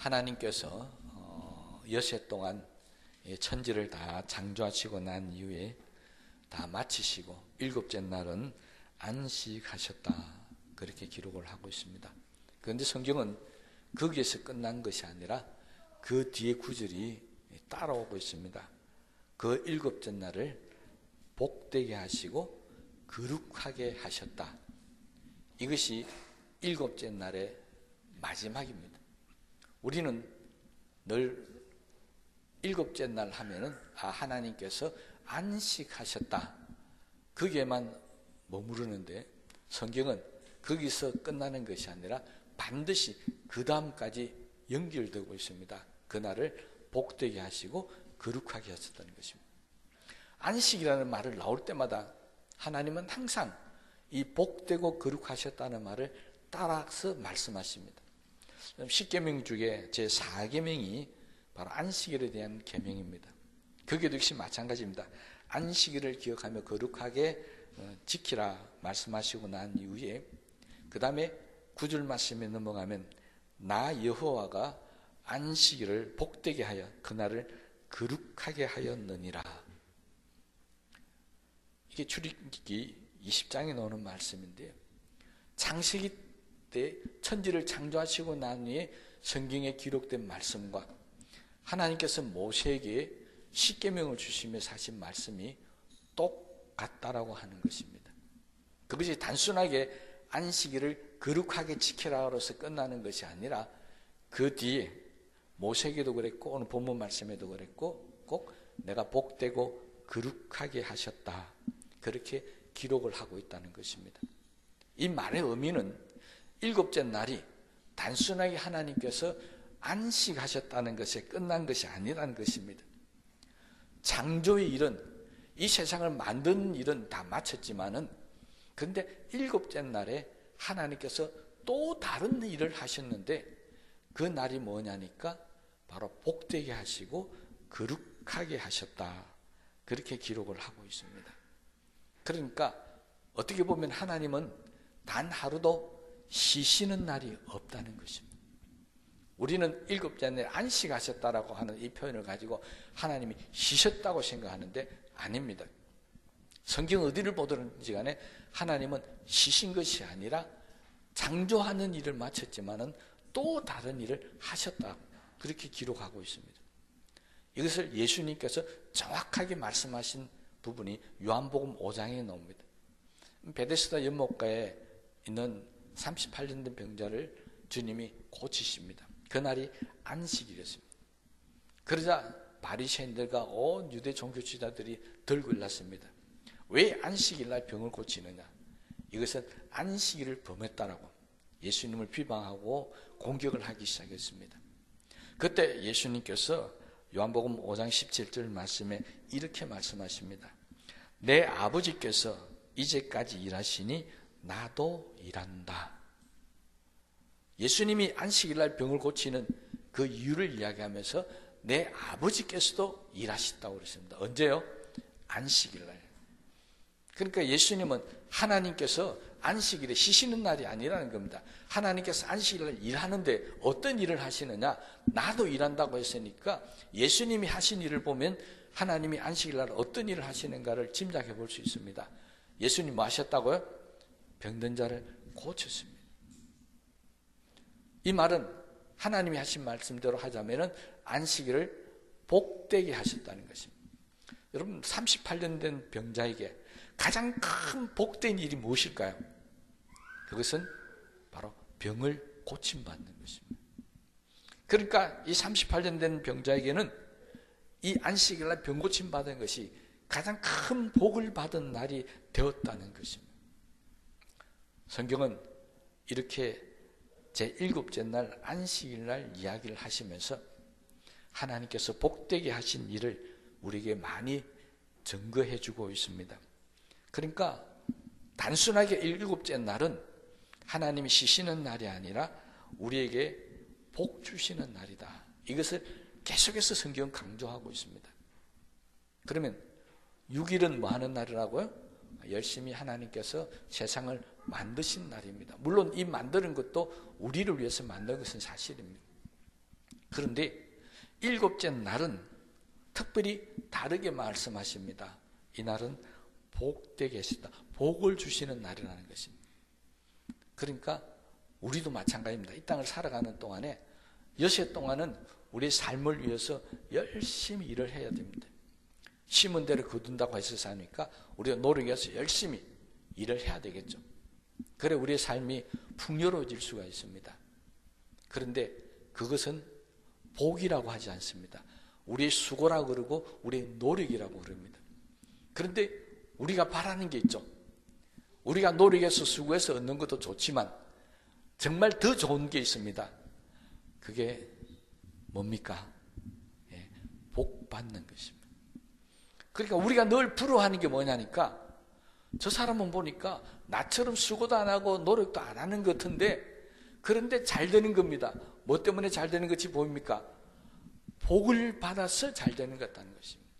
하나님께서 여세 동안 천지를 다 창조하시고 난 이후에 다 마치시고 일곱째 날은 안식하셨다, 그렇게 기록을 하고 있습니다. 그런데 성경은 거기에서 끝난 것이 아니라 그 뒤에 구절이 따라오고 있습니다. 그 일곱째 날을 복되게 하시고 거룩하게 하셨다. 이것이 일곱째 날의 마지막입니다. 우리는 늘 일곱째 날 하면은 하나님께서 안식하셨다, 거기에만 머무르는데 성경은 거기서 끝나는 것이 아니라 반드시 그 다음까지 연결되고 있습니다. 그날을 복되게 하시고 거룩하게 하셨다는 것입니다. 안식이라는 말을 나올 때마다 하나님은 항상 이 복되고 거룩하셨다는 말을 따라서 말씀하십니다. 십계명 중에 제4계명이 바로 안식일에 대한 계명입니다. 거기도 역시 마찬가지입니다. 안식일을 기억하며 거룩하게 지키라 말씀하시고 난 이후에 그 다음에 9절 말씀에 넘어가면 나 여호와가 안식일을 복되게 하여 그날을 거룩하게 하였느니라. 이게 출애굽기 20장에 나오는 말씀인데요, 창세기 때 천지를 창조하시고 난 후에 성경에 기록된 말씀과 하나님께서 모세에게 십계명을 주시면서 하신 말씀이 똑같다라고 하는 것입니다. 그것이 단순하게 안식일을 거룩하게 지키라로서 끝나는 것이 아니라 그 뒤에 모세에게도 그랬고 오늘 본문 말씀에도 그랬고 꼭 내가 복되고 거룩하게 하셨다, 그렇게 기록을 하고 있다는 것입니다. 이 말의 의미는 일곱째 날이 단순하게 하나님께서 안식하셨다는 것에 끝난 것이 아니라는 것입니다. 창조의 일은, 이 세상을 만든 일은 다 마쳤지만은 그런데 일곱째 날에 하나님께서 또 다른 일을 하셨는데 그 날이 뭐냐니까 바로 복되게 하시고 거룩하게 하셨다, 그렇게 기록을 하고 있습니다. 그러니까 어떻게 보면 하나님은 단 하루도 쉬시는 날이 없다는 것입니다. 우리는 일곱째 날에 안식하셨다라고 하는 이 표현을 가지고 하나님이 쉬셨다고 생각하는데 아닙니다. 성경 어디를 보든지 간에 하나님은 쉬신 것이 아니라 창조하는 일을 마쳤지만은 또 다른 일을 하셨다, 그렇게 기록하고 있습니다. 이것을 예수님께서 정확하게 말씀하신 부분이 요한복음 5장에 나옵니다. 베데스다 연못가에 있는 38년 된 병자를 주님이 고치십니다. 그날이 안식일이었습니다. 그러자 바리새인들과 온 유대 종교 지도자들이 들고 일났습니다. 왜 안식일날 병을 고치느냐? 이것은 안식일을 범했다라고 예수님을 비방하고 공격을 하기 시작했습니다. 그때 예수님께서 요한복음 5장 17절 말씀에 이렇게 말씀하십니다. 내 아버지께서 이제까지 일하시니 나도 일한다. 예수님이 안식일날 병을 고치는 그 이유를 이야기하면서 내 아버지께서도 일하셨다고 그랬습니다. 언제요? 안식일날. 그러니까 예수님은 하나님께서 안식일에 쉬시는 날이 아니라는 겁니다. 하나님께서 안식일날 일하는데 어떤 일을 하시느냐? 나도 일한다고 했으니까 예수님이 하신 일을 보면 하나님이 안식일날 어떤 일을 하시는가를 짐작해 볼 수 있습니다. 예수님 뭐 하셨다고요? 병든 자를 고쳤습니다. 이 말은 하나님이 하신 말씀대로 하자면 안식일을 복되게 하셨다는 것입니다. 여러분 38년 된 병자에게 가장 큰 복된 일이 무엇일까요? 그것은 바로 병을 고침받는 것입니다. 그러니까 이 38년 된 병자에게는 이 안식일날 병 고침받은 것이 가장 큰 복을 받은 날이 되었다는 것입니다. 성경은 이렇게 제7째 날 안식일날 이야기를 하시면서 하나님께서 복되게 하신 일을 우리에게 많이 증거해 주고 있습니다. 그러니까 단순하게 7째 날은 하나님이 쉬시는 날이 아니라 우리에게 복 주시는 날이다, 이것을 계속해서 성경은 강조하고 있습니다. 그러면 6일은 뭐 하는 날이라고요? 열심히 하나님께서 세상을 만드신 날입니다. 물론 이 만드는 것도 우리를 위해서 만든 것은 사실입니다. 그런데 일곱째 날은 특별히 다르게 말씀하십니다. 이날은 복되게 하시다. 복을 주시는 날이라는 것입니다. 그러니까 우리도 마찬가지입니다. 이 땅을 살아가는 동안에 여세 동안은 우리의 삶을 위해서 열심히 일을 해야 됩니다. 심은 대로 거둔다고 해서 사니까 우리가 노력해서 열심히 일을 해야 되겠죠. 그래 우리의 삶이 풍요로워질 수가 있습니다. 그런데 그것은 복이라고 하지 않습니다. 우리의 수고라고 그러고 우리의 노력이라고 그럽니다. 그런데 우리가 바라는 게 있죠. 우리가 노력해서 수고해서 얻는 것도 좋지만 정말 더 좋은 게 있습니다. 그게 뭡니까? 예, 복 받는 것입니다. 그러니까 우리가 늘 부러워하는 게 뭐냐니까 저 사람은 보니까 나처럼 수고도 안 하고 노력도 안 하는 것 같은데 그런데 잘 되는 겁니다. 뭐 때문에 잘 되는 것이 보입니까? 복을 받아서 잘 되는 것 같다는 것입니다.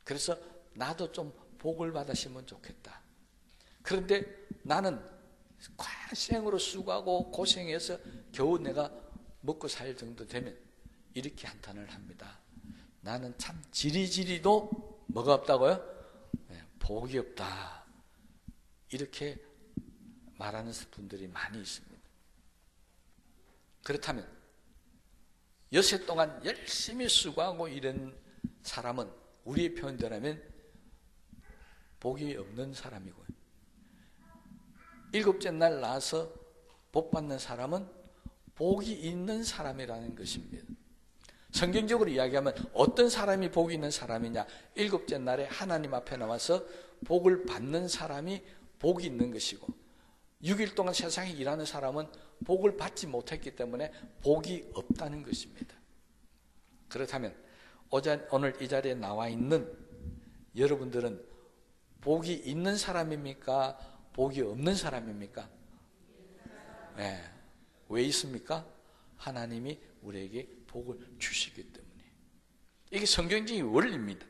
그래서 나도 좀 복을 받았으면 좋겠다. 그런데 나는 생으로 수고하고 고생해서 겨우 내가 먹고 살 정도 되면 이렇게 한탄을 합니다. 나는 참 지리지리도 뭐가 없다고요? 네, 복이 없다. 이렇게 말하는 분들이 많이 있습니다. 그렇다면 여세 동안 열심히 수고하고 이런 사람은 우리의 표현대로면 복이 없는 사람이고요. 일곱째 날 나와서 복 받는 사람은 복이 있는 사람이라는 것입니다. 성경적으로 이야기하면 어떤 사람이 복이 있는 사람이냐? 일곱째 날에 하나님 앞에 나와서 복을 받는 사람이 복이 있는 것이고 6일 동안 세상에 일하는 사람은 복을 받지 못했기 때문에 복이 없다는 것입니다. 그렇다면 오늘 이 자리에 나와 있는 여러분들은 복이 있는 사람입니까? 복이 없는 사람입니까? 네. 왜 있습니까? 하나님이 우리에게 복을 주시기 때문에. 이게 성경적인 원리입니다.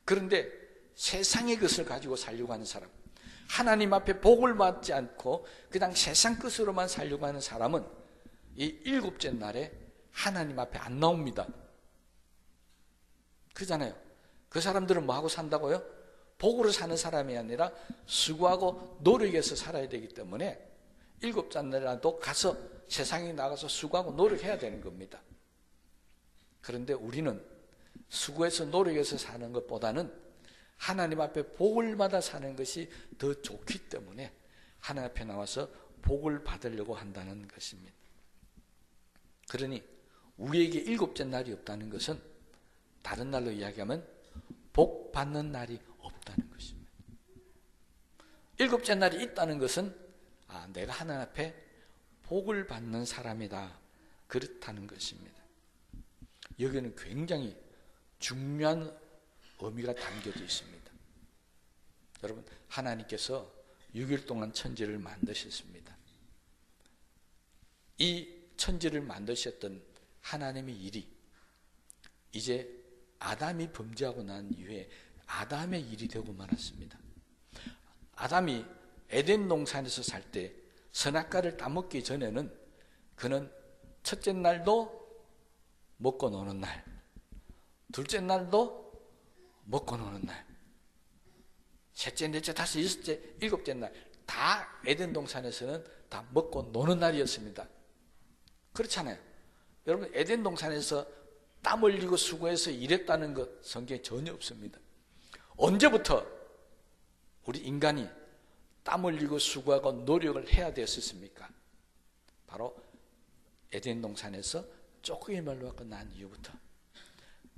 그런데 세상의 것을 가지고 살려고 하는 사람, 하나님 앞에 복을 받지 않고 그냥 세상 것으로만 살려고 하는 사람은 이 일곱째 날에 하나님 앞에 안 나옵니다. 그러잖아요. 그 사람들은 뭐하고 산다고요? 복으로 사는 사람이 아니라 수고하고 노력해서 살아야 되기 때문에 일곱째 날이라도 가서 세상에 나가서 수고하고 노력해야 되는 겁니다. 그런데 우리는 수고해서 노력해서 사는 것보다는 하나님 앞에 복을 받아 사는 것이 더 좋기 때문에 하나님 앞에 나와서 복을 받으려고 한다는 것입니다. 그러니 우리에게 일곱째 날이 없다는 것은 다른 날로 이야기하면 복 받는 날이 없다는 것입니다. 일곱째 날이 있다는 것은 내가 하나님 앞에 복을 받는 사람이다. 그렇다는 것입니다. 여기는 굉장히 중요한 의미가 담겨져 있습니다. 여러분, 하나님께서 6일 동안 천지를 만드셨습니다. 이 천지를 만드셨던 하나님의 일이 이제 아담이 범죄하고 난 이후에 아담의 일이 되고 말았습니다. 아담이 에덴 동산에서 살 때 선악과를 따먹기 전에는 그는 첫째 날도 먹고 노는 날, 둘째 날도 먹고 노는 날, 셋째, 넷째, 다섯, 여섯째, 일곱째 날 다 에덴 동산에서는 다 먹고 노는 날이었습니다. 그렇잖아요. 여러분, 에덴 동산에서 땀 흘리고 수고해서 일했다는 것 성경에 전혀 없습니다. 언제부터 우리 인간이 땀 흘리고 수고하고 노력을 해야 되었습니까? 바로 에덴 동산에서 쫓기기를 받고 난 이후부터.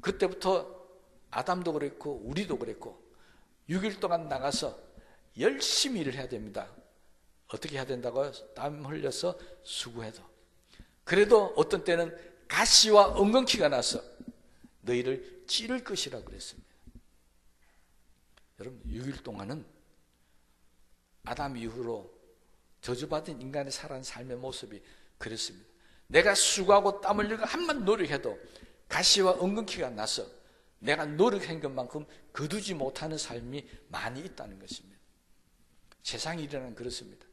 그때부터 아담도 그랬고 우리도 그랬고 6일 동안 나가서 열심히 일을 해야 됩니다. 어떻게 해야 된다고요? 땀 흘려서 수고해도. 그래도 어떤 때는 가시와 엉겅퀴가 나서 너희를 찌를 것이라고 그랬습니다. 여러분, 6일 동안은 아담 이후로 저주받은 인간의 살아가는 삶의 모습이 그랬습니다. 내가 수고하고 땀 흘리고 한번 노력해도 가시와 엉겅퀴가 나서 내가 노력한 것만큼 거두지 못하는 삶이 많이 있다는 것입니다. 세상 일이란 그렇습니다.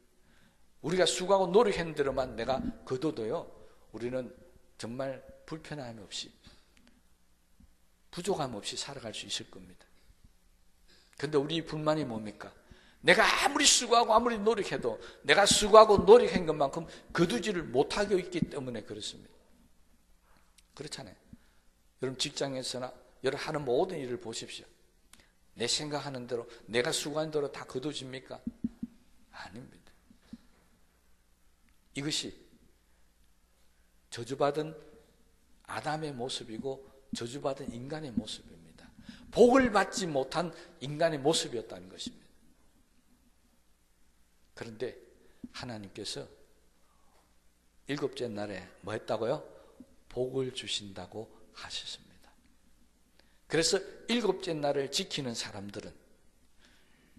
우리가 수고하고 노력한 대로만 내가 거둬도요, 우리는 정말 불편함 없이, 부족함 없이 살아갈 수 있을 겁니다. 그런데 우리 불만이 뭡니까? 내가 아무리 수고하고 아무리 노력해도 내가 수고하고 노력한 것만큼 거두지를 못하고 있기 때문에 그렇습니다. 그렇잖아요. 여러분 직장에서나 여러분 하는 모든 일을 보십시오. 내 생각하는 대로, 내가 수고한 대로 다 거두집니까? 아닙니다. 이것이 저주받은 아담의 모습이고 저주받은 인간의 모습입니다. 복을 받지 못한 인간의 모습이었다는 것입니다. 그런데 하나님께서 일곱째 날에 뭐 했다고요? 복을 주신다고 하셨습니다. 그래서 일곱째 날을 지키는 사람들은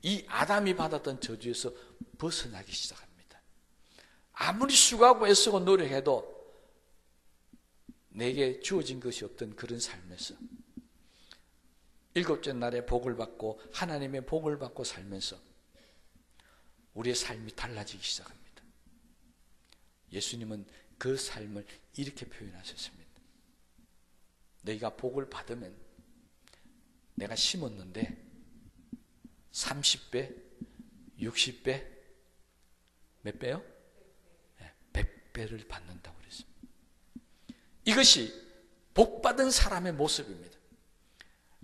이 아담이 받았던 저주에서 벗어나기 시작합니다. 아무리 수고하고 애쓰고 노력해도 내게 주어진 것이 없던 그런 삶에서 일곱째 날에 복을 받고 하나님의 복을 받고 살면서 우리의 삶이 달라지기 시작합니다. 예수님은 그 삶을 이렇게 표현하셨습니다. 너희가 복을 받으면 내가 심었는데 30배, 60배, 몇 배요? 100배를 받는다고 그랬습니다. 이것이 복받은 사람의 모습입니다.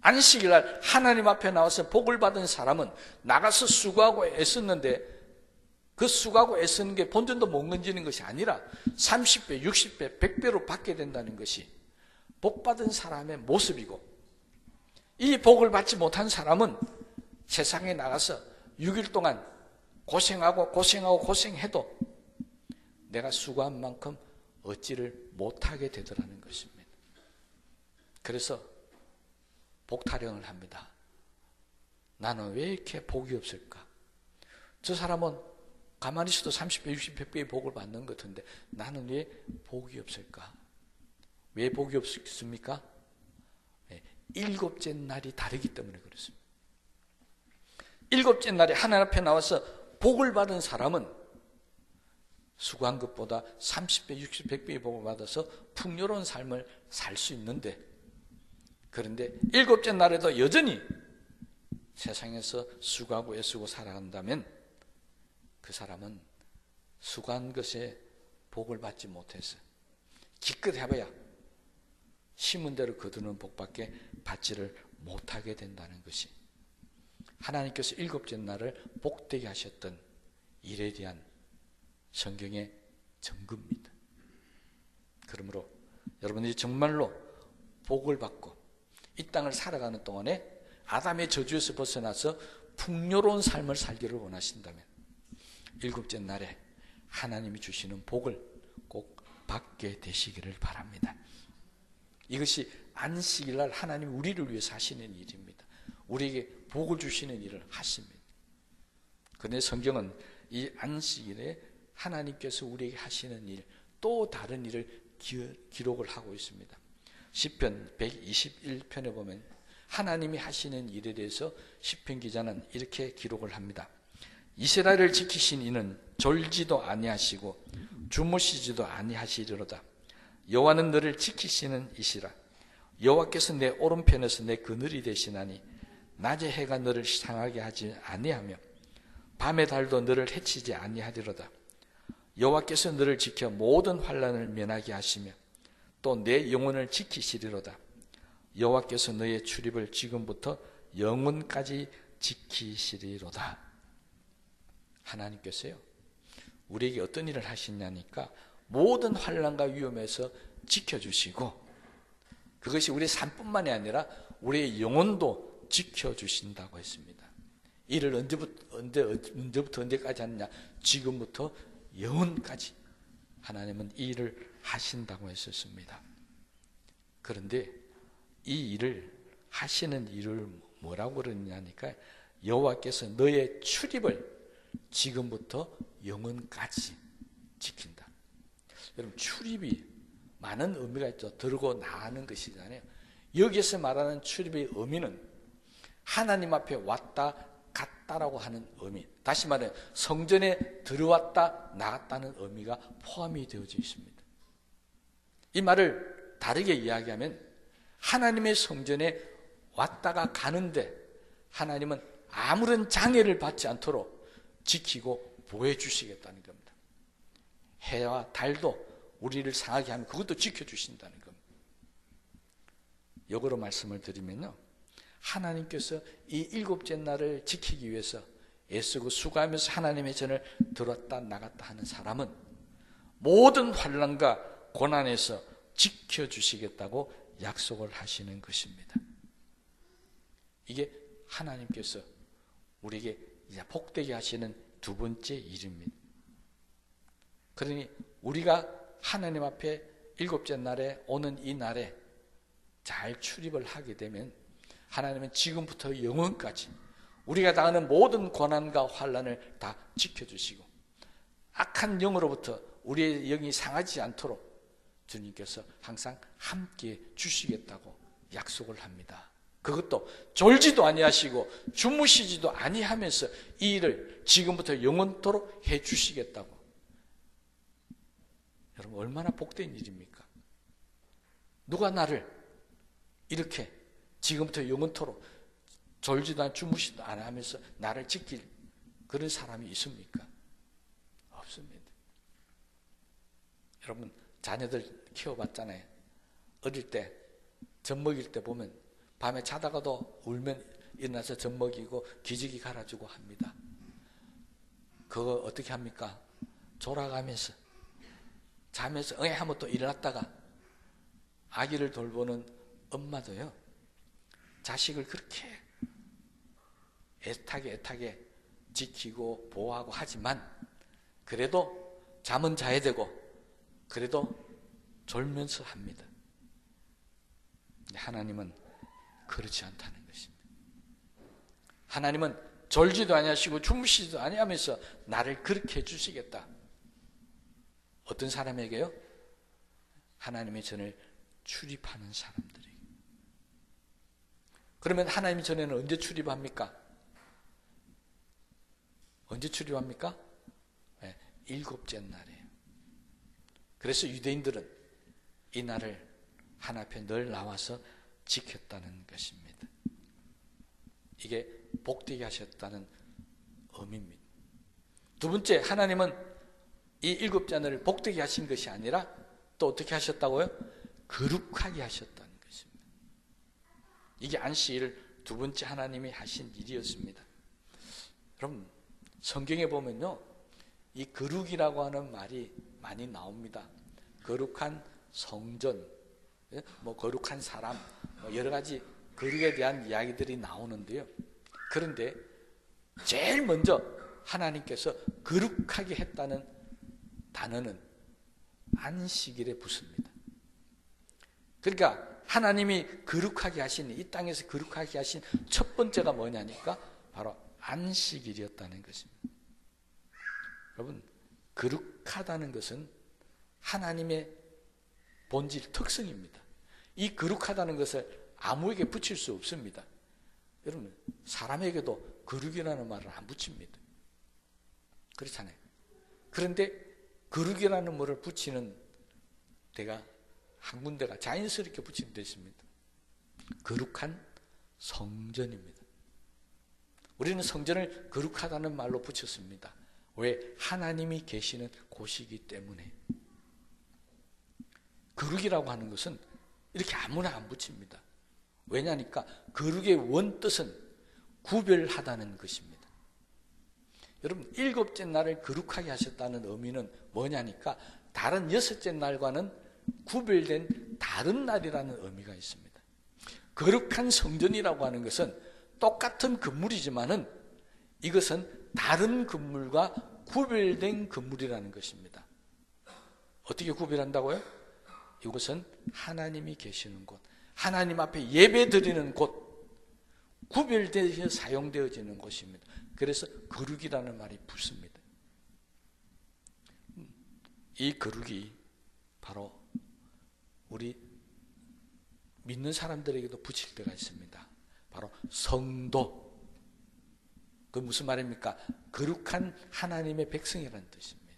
안식일날 하나님 앞에 나와서 복을 받은 사람은 나가서 수고하고 애썼는데 그 수고하고 애쓰는 게 본전도 못 건지는 것이 아니라 30배, 60배, 100배로 받게 된다는 것이 복받은 사람의 모습이고, 이 복을 받지 못한 사람은 세상에 나가서 6일 동안 고생해도 내가 수고한 만큼 얻지를 못하게 되더라는 것입니다. 그래서 복타령을 합니다. 나는 왜 이렇게 복이 없을까? 저 사람은 가만히 있어도 30배, 60배, 100배의 복을 받는 것 같은데 나는 왜 복이 없을까? 왜 복이 없습니까? 일곱째 날이 다르기 때문에 그렇습니다. 일곱째 날에 하나님 앞에 나와서 복을 받은 사람은 수고한 것보다 30배, 60배, 100배의 복을 받아서 풍요로운 삶을 살 수 있는데, 그런데 일곱째 날에도 여전히 세상에서 수고하고 애쓰고 살아간다면 그 사람은 수고한 것에 복을 받지 못해서 기껏 해봐야 심은 대로 거두는 복밖에 받지를 못하게 된다는 것이 하나님께서 일곱째 날을 복되게 하셨던 일에 대한 성경의 증거입니다. 그러므로 여러분들이 정말로 복을 받고 이 땅을 살아가는 동안에 아담의 저주에서 벗어나서 풍요로운 삶을 살기를 원하신다면 일곱째 날에 하나님이 주시는 복을 꼭 받게 되시기를 바랍니다. 이것이 안식일날 하나님 우리를 위해서 하시는 일입니다. 우리에게 복을 주시는 일을 하십니다. 그런데 성경은 이 안식일에 하나님께서 우리에게 하시는 일, 또 다른 일을 기록을 하고 있습니다. 시편 121편에 보면 하나님이 하시는 일에 대해서 시편 기자는 이렇게 기록을 합니다. 이스라엘을 지키신 이는 졸지도 아니하시고 주무시지도 아니하시리로다. 여호와는 너를 지키시는 이시라. 여호와께서 내 오른편에서 내 그늘이 되시나니 낮에 해가 너를 상하게 하지 아니하며 밤의 달도 너를 해치지 아니하리로다. 여호와께서 너를 지켜 모든 환난을 면하게 하시며 또 내 영혼을 지키시리로다. 여호와께서 너의 출입을 지금부터 영원까지 지키시리로다. 하나님께서요, 우리에게 어떤 일을 하시냐니까 모든 환난과 위험에서 지켜주시고, 그것이 우리의 삶뿐만이 아니라 우리의 영혼도 지켜주신다고 했습니다. 이를 언제부터 언제까지 하느냐? 지금부터 영원까지 하나님은 이 일을 하신다고 했었습니다. 그런데 이 일을 하시는 일을 뭐라고 그러냐니까 여호와께서 너의 출입을 지금부터 영원까지 지킨다. 여러분, 출입이 많은 의미가 있죠. 들고 나가는 것이잖아요. 여기에서 말하는 출입의 의미는 하나님 앞에 왔다 갔다라고 하는 의미, 다시 말해 성전에 들어왔다 나갔다는 의미가 포함이 되어져 있습니다. 이 말을 다르게 이야기하면 하나님의 성전에 왔다가 가는데 하나님은 아무런 장애를 받지 않도록 지키고 보호해 주시겠다는 겁니다. 해와 달도 우리를 상하게 하면 그것도 지켜주신다는 겁니다. 역으로 말씀을 드리면요, 하나님께서 이 일곱째 날을 지키기 위해서 애쓰고 수고하면서 하나님의 전을 들었다 나갔다 하는 사람은 모든 환난과 고난에서 지켜주시겠다고 약속을 하시는 것입니다. 이게 하나님께서 우리에게 복되게 하시는 두 번째 일입니다. 그러니 우리가 하나님 앞에 일곱째 날에 오는 이 날에 잘 출입을 하게 되면 하나님은 지금부터 영원까지 우리가 당하는 모든 고난과 환난을 다 지켜주시고 악한 영으로부터 우리의 영이 상하지 않도록 주님께서 항상 함께 주시겠다고 약속을 합니다. 그것도 졸지도 아니하시고 주무시지도 아니하면서 이 일을 지금부터 영원토록 해주시겠다고. 여러분, 얼마나 복된 일입니까? 누가 나를 이렇게 지금부터 영원토록 졸지도 않고 주무시지도 않으면서 나를 지킬 그런 사람이 있습니까? 없습니다. 여러분, 자녀들 키워봤잖아요. 어릴 때 젖 먹일 때 보면 밤에 자다가도 울면 일어나서 젖 먹이고 기저귀 갈아주고 합니다. 그거 어떻게 합니까? 졸아가면서 자면서 응애 하면 또 일어났다가 아기를 돌보는 엄마도요, 자식을 그렇게 애타게 지키고 보호하고 하지만 그래도 잠은 자야 되고 그래도 졸면서 합니다. 하나님은 그렇지 않다는 것입니다. 하나님은 졸지도 아니하시고 주무시지도 아니하면서 나를 그렇게 해주시겠다. 어떤 사람에게요? 하나님의 전을 출입하는 사람들에게. 그러면 하나님의 전에는 언제 출입합니까? 언제 출입합니까? 네, 일곱째 날이에요. 그래서 유대인들은 이 날을 하나님 앞에 늘 나와서 지켰다는 것입니다. 이게 복되게 하셨다는 의미입니다. 두 번째, 하나님은 이 일곱째 날을 복되게 하신 것이 아니라 또 어떻게 하셨다고요? 거룩하게 하셨다는 것입니다. 이게 안식일을 두 번째 하나님이 하신 일이었습니다. 그럼 성경에 보면요, 이 거룩이라고 하는 말이 많이 나옵니다. 거룩한 성전, 뭐 거룩한 사람, 여러 가지 거룩에 대한 이야기들이 나오는데요. 그런데 제일 먼저 하나님께서 거룩하게 했다는 단어는 안식일에 붙습니다. 그러니까 하나님이 거룩하게 하신, 이 땅에서 거룩하게 하신 첫 번째가 뭐냐니까 바로 안식일이었다는 것입니다. 여러분, 거룩하다는 것은 하나님의 본질 특성입니다. 이 거룩하다는 것을 아무에게 붙일 수 없습니다. 여러분, 사람에게도 거룩이라는 말을 안 붙입니다. 그렇잖아요. 그런데 거룩이라는 말을 붙이는 데가 한 군데가 자연스럽게 붙이는 데 있습니다. 거룩한 성전입니다. 우리는 성전을 거룩하다는 말로 붙였습니다. 왜? 하나님이 계시는 곳이기 때문에. 거룩이라고 하는 것은 이렇게 아무나 안 붙입니다. 왜냐니까 거룩의 원뜻은 구별하다는 것입니다. 여러분, 일곱째 날을 거룩하게 하셨다는 의미는 뭐냐니까 다른 여섯째 날과는 구별된 다른 날이라는 의미가 있습니다. 거룩한 성전이라고 하는 것은 똑같은 건물이지만은 이것은 다른 건물과 구별된 건물이라는 것입니다. 어떻게 구별한다고요? 이것은 하나님이 계시는 곳, 하나님 앞에 예배 드리는 곳, 구별되어 사용되어지는 곳입니다. 그래서 거룩이라는 말이 붙습니다. 이 거룩이 바로 우리 믿는 사람들에게도 붙일 때가 있습니다. 바로 성도. 그 무슨 말입니까? 거룩한 하나님의 백성이라는 뜻입니다.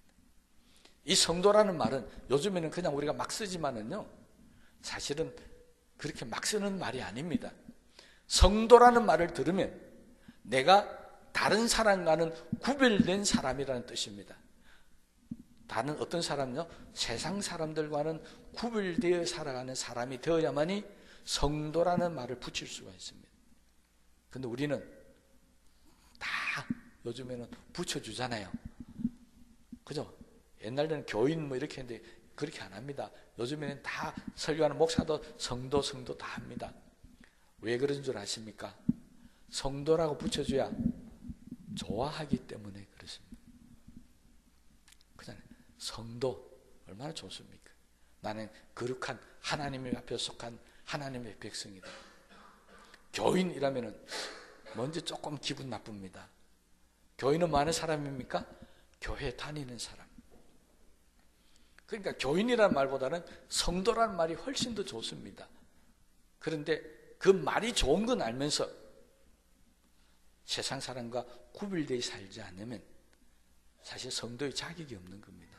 이 성도라는 말은 요즘에는 그냥 우리가 막 쓰지만은요, 사실은 그렇게 막 쓰는 말이 아닙니다. 성도라는 말을 들으면 내가 다른 사람과는 구별된 사람이라는 뜻입니다. 다른 어떤 사람은요, 세상 사람들과는 구별되어 살아가는 사람이 되어야만이 성도라는 말을 붙일 수가 있습니다. 근데 우리는 다 요즘에는 붙여주잖아요. 그죠? 옛날에는 교인 뭐 이렇게 했는데 그렇게 안 합니다. 요즘에는 다 설교하는 목사도 성도 다 합니다. 왜 그런 줄 아십니까? 성도라고 붙여줘야 좋아하기 때문에 그렇습니다. 그잖아요. 성도 얼마나 좋습니까? 나는 거룩한 하나님의 앞에 속한 하나님의 백성이다. 교인이라면은 먼저 조금 기분 나쁩니다. 교인은 뭐 하는 사람입니까? 교회 다니는 사람. 그러니까 교인이라는 말보다는 성도라는 말이 훨씬 더 좋습니다. 그런데 그 말이 좋은 건 알면서 세상 사람과 구별되어 살지 않으면 사실 성도의 자격이 없는 겁니다.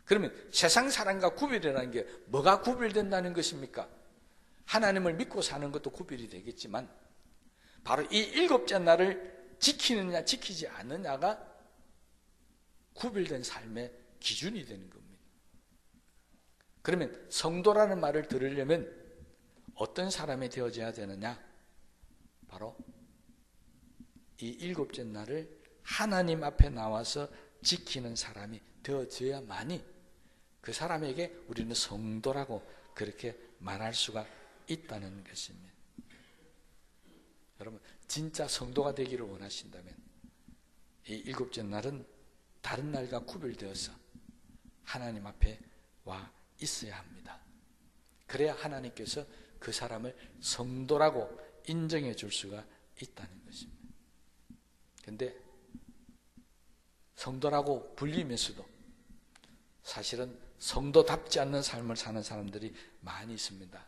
그러면 세상 사람과 구별이라는 게 뭐가 구별된다는 것입니까? 하나님을 믿고 사는 것도 구별이 되겠지만 바로 이 일곱째 날을 지키느냐 지키지 않느냐가 구별된 삶의 기준이 되는 겁니다. 그러면 성도라는 말을 들으려면 어떤 사람이 되어져야 되느냐? 바로 이 일곱째 날을 하나님 앞에 나와서 지키는 사람이 되어져야만이 그 사람에게 우리는 성도라고 그렇게 말할 수가 있다는 것입니다. 여러분, 진짜 성도가 되기를 원하신다면 이 일곱째 날은 다른 날과 구별되어서 하나님 앞에 와 있어야 합니다. 그래야 하나님께서 그 사람을 성도라고 인정해 줄 수가 있다는 것입니다. 그런데 성도라고 불리면서도 사실은 성도답지 않는 삶을 사는 사람들이 많이 있습니다.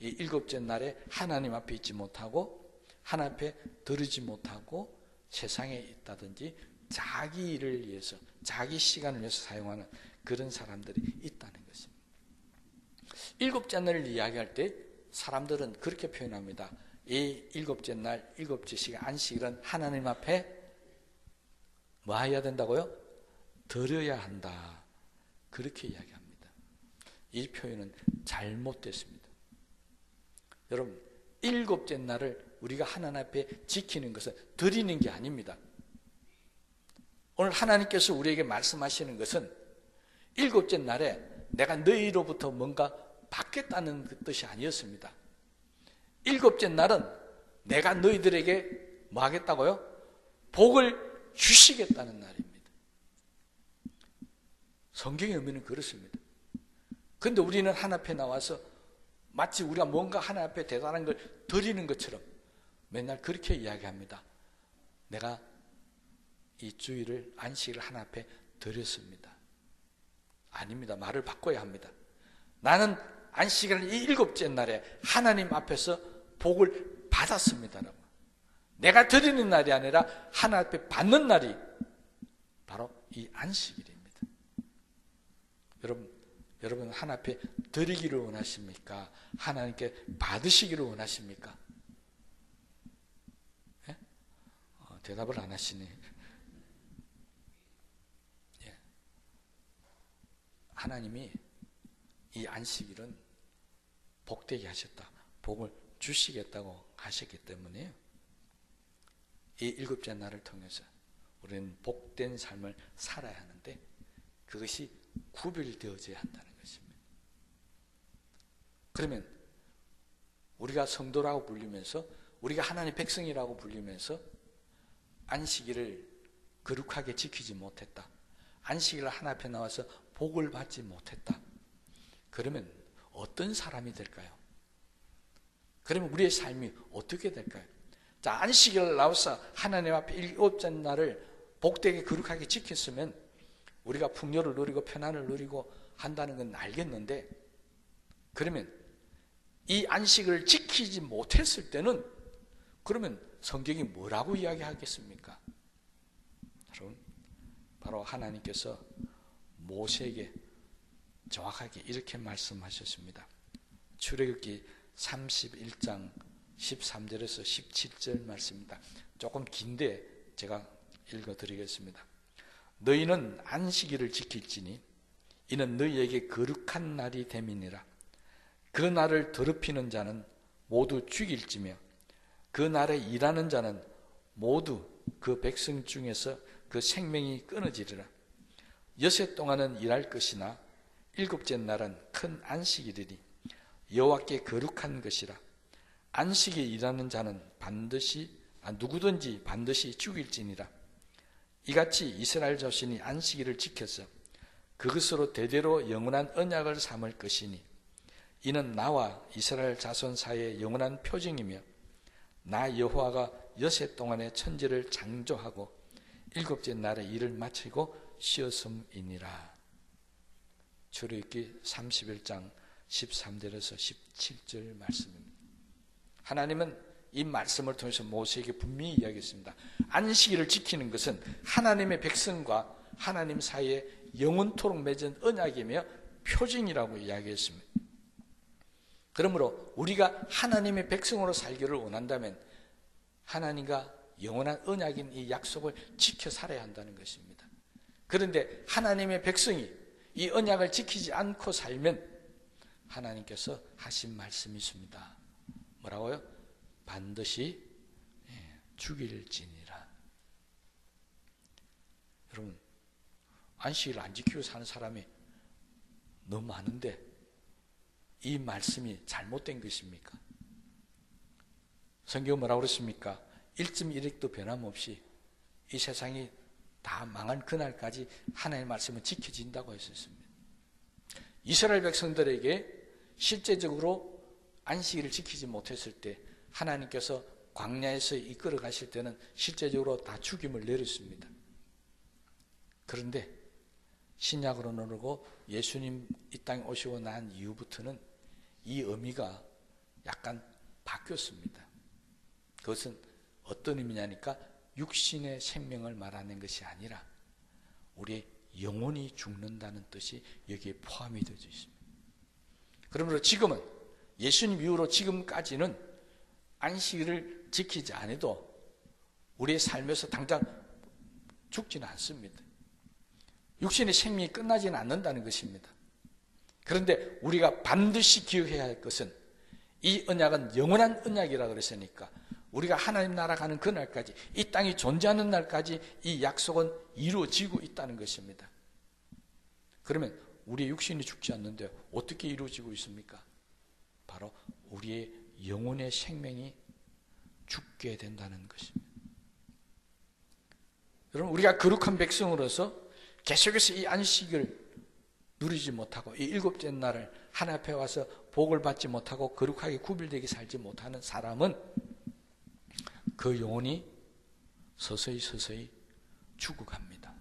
이 일곱째 날에 하나님 앞에 있지 못하고 하나님 앞에 들으지 못하고 세상에 있다든지 자기 일을 위해서 자기 시간을 위해서 사용하는 그런 사람들이 있다는 것입니다. 일곱째 날을 이야기할 때 사람들은 그렇게 표현합니다. 이 일곱째 날, 일곱째 시간, 안식일은 하나님 앞에 뭐 해야 된다고요? 드려야 한다. 그렇게 이야기합니다. 이 표현은 잘못됐습니다. 여러분, 일곱째 날을 우리가 하나님 앞에 지키는 것은 드리는 게 아닙니다. 오늘 하나님께서 우리에게 말씀하시는 것은 일곱째 날에 내가 너희로부터 뭔가 받겠다는 그 뜻이 아니었습니다. 일곱째 날은 내가 너희들에게 뭐 하겠다고요? 복을 주시겠다는 날입니다. 성경의 의미는 그렇습니다. 그런데 우리는 하나님 앞에 나와서 마치 우리가 뭔가 하나님 앞에 대단한 걸 드리는 것처럼 맨날 그렇게 이야기합니다. 내가 이 주일을 안식일을 하나님 앞에 드렸습니다. 아닙니다. 말을 바꿔야 합니다. 나는 안식일 이 일곱째 날에 하나님 앞에서 복을 받았습니다라고. 내가 드리는 날이 아니라 하나님 앞에 받는 날이 바로 이 안식일입니다. 여러분 하나님 앞에 드리기를 원하십니까? 하나님께 받으시기를 원하십니까? 네? 대답을 안 하시네. 예. 하나님이 이 안식일은 복되게 하셨다. 복을 주시겠다고 하셨기 때문에 이 일곱째 날을 통해서 우리는 복된 삶을 살아야 하는데 그것이 구별되어져야 한다는 것입니다. 그러면 우리가 성도라고 불리면서 우리가 하나님의 백성이라고 불리면서 안식일을 거룩하게 지키지 못했다. 안식일을 하나님 앞에 나와서 복을 받지 못했다. 그러면 어떤 사람이 될까요? 그러면 우리의 삶이 어떻게 될까요? 자, 안식일을 나와서 하나님 앞에 일곱째 날을 복되게 거룩하게 지켰으면 우리가 풍요를 누리고 편안을 누리고 한다는 건 알겠는데 그러면 이 안식을 지키지 못했을 때는 그러면 성경이 뭐라고 이야기하겠습니까? 여러분, 바로 하나님께서 모세에게 정확하게 이렇게 말씀하셨습니다. 출애굽기 31장 13절에서 17절 말씀입니다. 조금 긴데 제가 읽어드리겠습니다. 너희는 안식일을 지킬지니 이는 너희에게 거룩한 날이 됨이니라. 그 날을 더럽히는 자는 모두 죽일지며 그 날에 일하는 자는 모두 그 백성 중에서 그 생명이 끊어지리라. 여섯 동안은 일할 것이나 일곱째 날은 큰 안식일이니 여호와께 거룩한 것이라. 안식에 일하는 자는 누구든지 반드시 죽일지니라. 이같이 이스라엘 자손이 안식일을 지켜서 그것으로 대대로 영원한 언약을 삼을 것이니 이는 나와 이스라엘 자손 사이의 영원한 표징이며 나 여호와가 여섯 동안의 천지를 창조하고 일곱째 날에 일을 마치고 쉬었음이니라. 출애굽기 31장 13절에서 17절 말씀입니다. 하나님은 이 말씀을 통해서 모세에게 분명히 이야기했습니다. 안식일을 지키는 것은 하나님의 백성과 하나님 사이에 영원토록 맺은 언약이며 표징이라고 이야기했습니다. 그러므로 우리가 하나님의 백성으로 살기를 원한다면 하나님과 영원한 언약인 이 약속을 지켜 살아야 한다는 것입니다. 그런데 하나님의 백성이 이 언약을 지키지 않고 살면 하나님께서 하신 말씀이 있습니다. 뭐라고요? 반드시 죽일지니라. 여러분, 안식일을 안 지키고 사는 사람이 너무 많은데 이 말씀이 잘못된 것입니까? 성경은 뭐라고 그랬습니까? 1.1획도 변함없이 이 세상이 다 망한 그날까지 하나님의 말씀은 지켜진다고 했었습니다. 이스라엘 백성들에게 실제적으로 안식일을 지키지 못했을 때 하나님께서 광야에서 이끌어 가실 때는 실제적으로 다 죽임을 내렸습니다. 그런데 신약으로 누르고 예수님 이 땅에 오시고 난 이후부터는 이 의미가 약간 바뀌었습니다. 그것은 어떤 의미냐니까 육신의 생명을 말하는 것이 아니라 우리의 영혼이 죽는다는 뜻이 여기에 포함이 되어 있습니다. 그러므로 지금은 예수님 이후로 지금까지는 안식일을 지키지 않아도 우리의 삶에서 당장 죽지는 않습니다. 육신의 생명이 끝나지는 않는다는 것입니다. 그런데 우리가 반드시 기억해야 할 것은 이 언약은 영원한 언약이라고 그랬으니까 우리가 하나님 나라 가는 그날까지 이 땅이 존재하는 날까지 이 약속은 이루어지고 있다는 것입니다. 그러면 우리의 육신이 죽지 않는데 어떻게 이루어지고 있습니까? 바로 우리의 영혼의 생명이 죽게 된다는 것입니다. 여러분, 우리가 거룩한 백성으로서 계속해서 이 안식을 누리지 못하고 이 일곱째 날을 하나님 앞에 와서 복을 받지 못하고 거룩하게 구별되게 살지 못하는 사람은 그 영혼이 서서히 죽어갑니다.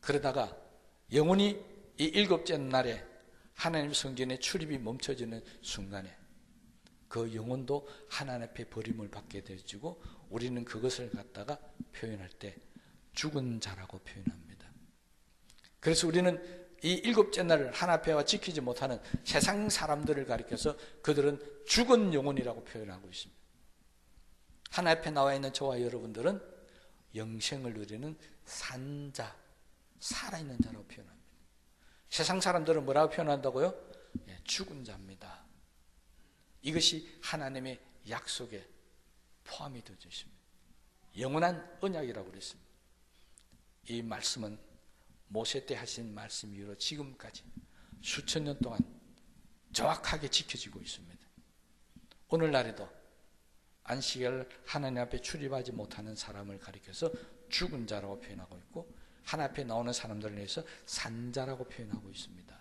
그러다가 영혼이 이 일곱째 날에 하나님 성전에 출입이 멈춰지는 순간에 그 영혼도 하나님 앞에 버림을 받게 되어지고 우리는 그것을 갖다가 표현할 때 죽은 자라고 표현합니다. 그래서 우리는 이 일곱째 날을 하나님 앞에 와 지키지 못하는 세상 사람들을 가리켜서 그들은 죽은 영혼이라고 표현하고 있습니다. 하나님 앞에 나와 있는 저와 여러분들은 영생을 누리는 산자, 살아있는 자라고 표현합니다. 세상 사람들은 뭐라고 표현한다고요? 죽은 자입니다. 이것이 하나님의 약속에 포함이 되어 있습니다. 영원한 언약이라고 그랬습니다. 이 말씀은 모세 때 하신 말씀 이후로 지금까지 수천 년 동안 정확하게 지켜지고 있습니다. 오늘날에도 안식일을 하나님 앞에 출입하지 못하는 사람을 가리켜서 죽은 자라고 표현하고 있고 하나님 앞에 나오는 사람들을 위해서 산자라고 표현하고 있습니다.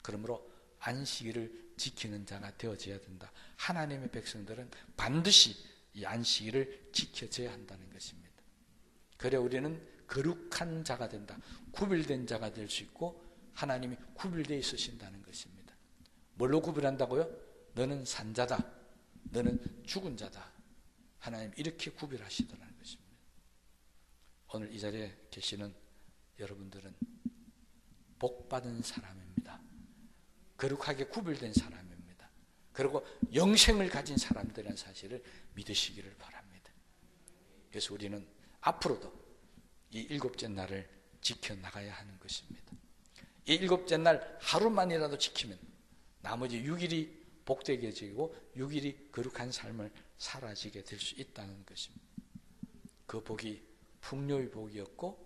그러므로 안식일을 지키는 자가 되어져야 된다. 하나님의 백성들은 반드시 이 안식일을 지켜져야 한다는 것입니다. 그래 우리는 거룩한 자가 된다. 구별된 자가 될 수 있고 하나님이 구별되어 있으신다는 것입니다. 뭘로 구별한다고요? 너는 산자다. 너는 죽은 자다. 하나님 이렇게 구별하시더라는 것입니다. 오늘 이 자리에 계시는 여러분들은 복받은 사람입니다. 거룩하게 구별된 사람입니다. 그리고 영생을 가진 사람들이라는 사실을 믿으시기를 바랍니다. 그래서 우리는 앞으로도 이 일곱째 날을 지켜나가야 하는 것입니다. 이 일곱째 날 하루만이라도 지키면 나머지 6일이 복되게 지고 6일이 거룩한 삶을 살아지게 될 수 있다는 것입니다. 그 복이 풍요의 복이었고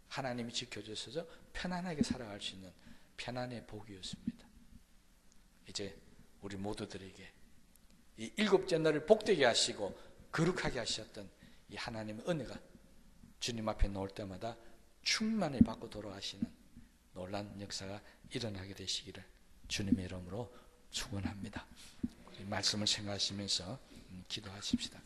하나님이 지켜주셔서 편안하게 살아갈 수 있는 편안의 복이었습니다. 이제 우리 모두들에게 이 일곱째 날을 복되게 하시고 거룩하게 하셨던 이 하나님의 은혜가 주님 앞에 놓을 때마다 충만히 받고 돌아가시는 놀라운 역사가 일어나게 되시기를 주님의 이름으로 축원합니다. 말씀을 생각하시면서 기도하십시다.